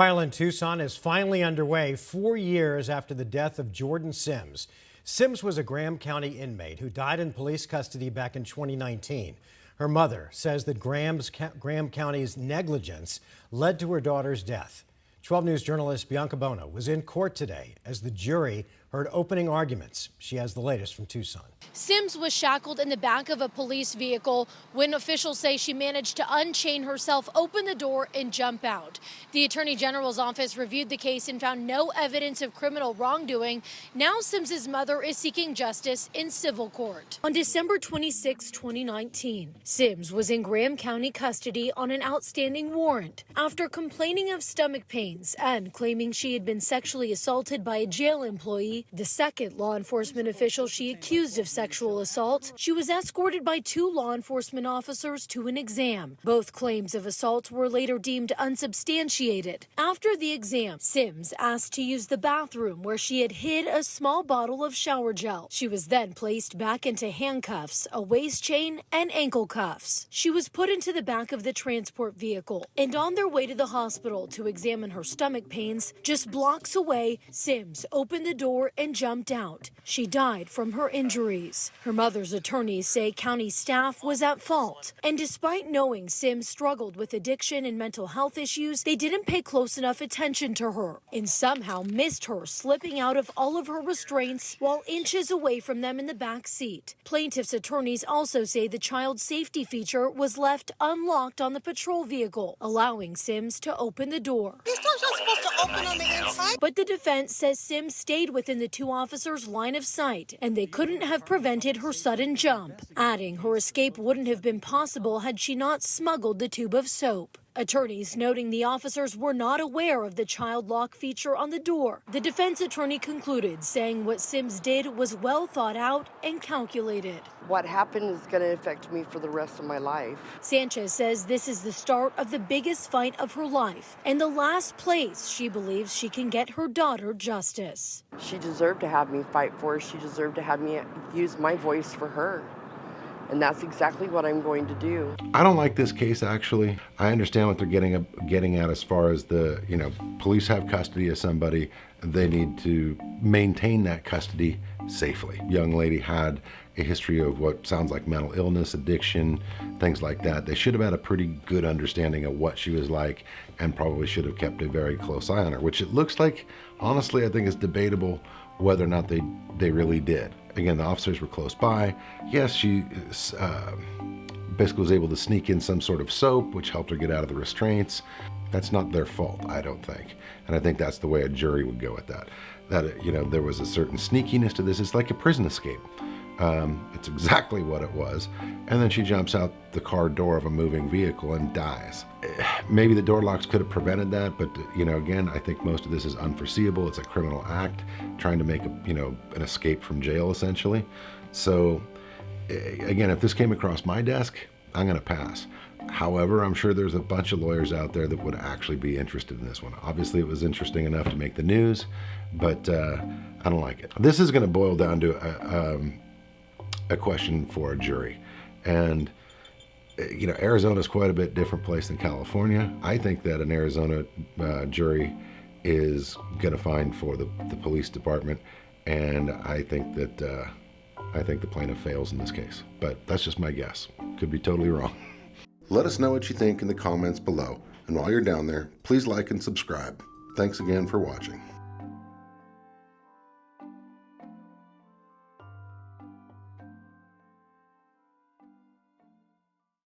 Trial in Tucson is finally underway 4 years after the death of Jorden Simms. Simms was a Graham County inmate who died in police custody back in 2019. Her mother says that Graham County's negligence led to her daughter's death. 12 News journalist Bianca Bono was in court today as the jury heard opening arguments. She has the latest from Tucson. Simms was shackled in the back of a police vehicle when officials say she managed to unchain herself, open the door, and jump out. The Attorney General's office reviewed the case and found no evidence of criminal wrongdoing. Now Simms's mother is seeking justice in civil court. On December 26, 2019, Simms was in Graham County custody on an outstanding warrant after complaining of stomach pains and claiming she had been sexually assaulted by a jail employee, the second law enforcement official she accused of sexual assault. She was escorted by 2 law enforcement officers to an exam. Both claims of assault were later deemed unsubstantiated. After the exam, Simms asked to use the bathroom where she had hid a small bottle of shower gel. She was then placed back into handcuffs, a waist chain, and ankle cuffs. She was put into the back of the transport vehicle, and on their way to the hospital to examine her stomach pains, just blocks away, Simms opened the door and jumped out. She died from her injuries. Her mother's attorneys say county staff was at fault. And despite knowing Simms struggled with addiction and mental health issues, they didn't pay close enough attention to her and somehow missed her slipping out of all of her restraints while inches away from them in the back seat. Plaintiff's attorneys also say the child safety feature was left unlocked on the patrol vehicle, allowing Simms to open the door. These doors are supposed to open on the inside. But the defense says Simms stayed within the 2 officers' line of sight, and they couldn't have prevented her sudden jump, adding her escape wouldn't have been possible had she not smuggled the tube of soap. Attorneys noting the officers were not aware of the child lock feature on the door. The defense attorney concluded, saying what Simms did was well thought out and calculated. What happened is going to affect me for the rest of my life. Sanchez says this is the start of the biggest fight of her life and the last place she believes she can get her daughter justice. She deserved to have me fight for her. She deserved to have me use my voice for her. And that's exactly what I'm going to do. I don't like this case, actually. I understand what they're getting at as far as the, police have custody of somebody. They need to maintain that custody safely. Young lady had a history of what sounds like mental illness, addiction, things like that. They should have had a pretty good understanding of what she was like and probably should have kept a very close eye on her, which it looks like, honestly, I think it's debatable whether or not they really did. Again, the officers were close by. Yes, she basically was able to sneak in some sort of soap, which helped her get out of the restraints. That's not their fault, I don't think. And I think that's the way a jury would go at that. That, there was a certain sneakiness to this. It's like a prison escape. It's exactly what it was. And then she jumps out the car door of a moving vehicle and dies. Maybe the door locks could have prevented that, but again, I think most of this is unforeseeable. It's a criminal act, trying to make an escape from jail, essentially. So again, if this came across my desk, I'm gonna pass. However, I'm sure there's a bunch of lawyers out there that would actually be interested in this one. Obviously, it was interesting enough to make the news, but I don't like it. This is gonna boil down to a question for a jury. And Arizona is quite a bit different place than California. I think that an Arizona jury is going to find for the police department, and I think that the plaintiff fails in this case. But that's just my guess. Could be totally wrong. Let us know what you think in the comments below. And while you're down there, please like and subscribe. Thanks again for watching.